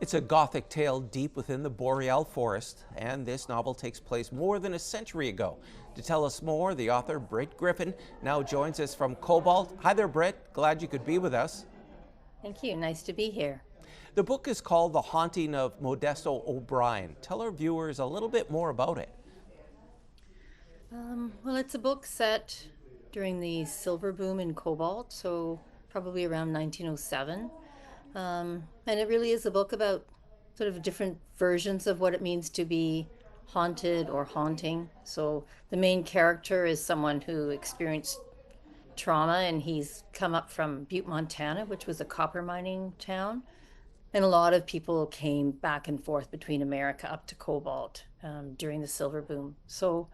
It's a Gothic tale deep within the Boreal forest, and this novel takes place more than a century ago. To tell us more, the author, Brit Griffin, now joins us from Cobalt. Hi there, Brit. Glad you could be with us. Thank you. Nice to be here. The book is called The Haunting of Modesto O'Brien. Tell our viewers a little bit more about it. Well, it's a book set during the silver boom in Cobalt, so probably around 1907. And it really is a book about sort of different versions of what it means to be haunted or haunting. So the main character is someone who experienced trauma, and he's come up from Butte, Montana, which was a copper mining town. And a lot of people came back and forth between America up to Cobalt during the silver boom. So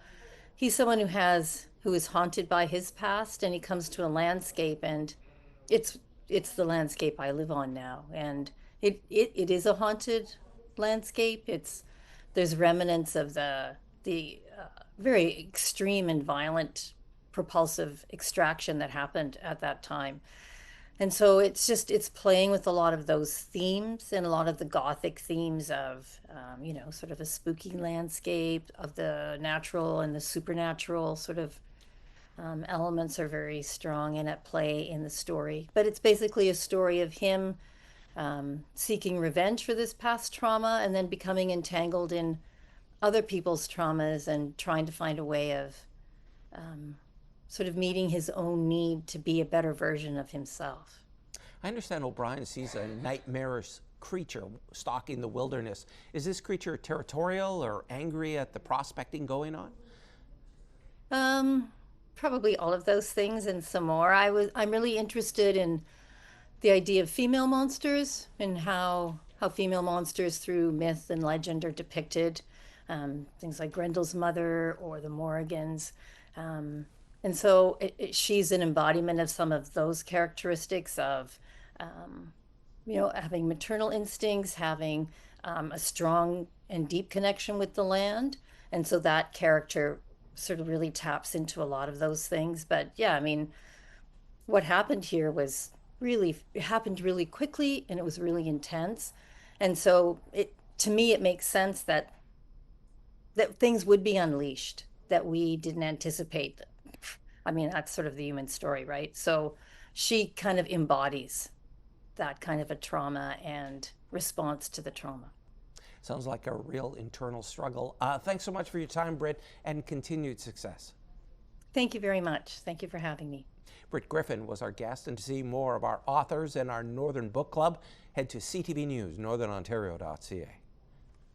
he's someone who is haunted by his past, and he comes to a landscape, and it's the landscape I live on now, and it is a haunted landscape. There's remnants of the very extreme and violent propulsive extraction that happened at that time. And so it's playing with a lot of those themes and a lot of the Gothic themes of, sort of a spooky landscape, of the natural and the supernatural sort of elements are very strong and at play in the story. But it's basically a story of him seeking revenge for this past trauma and then becoming entangled in other people's traumas and trying to find a way of sort of meeting his own need to be a better version of himself. I understand O'Brien sees a nightmarish creature stalking the wilderness. Is this creature territorial or angry at the prospecting going on? Probably all of those things and some more. I'm really interested in the idea of female monsters and how female monsters through myth and legend are depicted. Things like Grendel's mother or the Morrigans. And so she's an embodiment of some of those characteristics of, having maternal instincts, having a strong and deep connection with the land. And so that character sort of really taps into a lot of those things. But yeah, I mean, what happened here it happened really quickly, and it was really intense. And so to me, it makes sense that things would be unleashed that we didn't anticipate. I mean, that's sort of the human story, right? So she kind of embodies that kind of a trauma and response to the trauma. Sounds like a real internal struggle. Thanks so much for your time, Brit, and continued success. Thank you very much. Thank you for having me. Brit Griffin was our guest, and to see more of our authors and our Northern Book Club, head to ctvnewsnorthernontario.ca.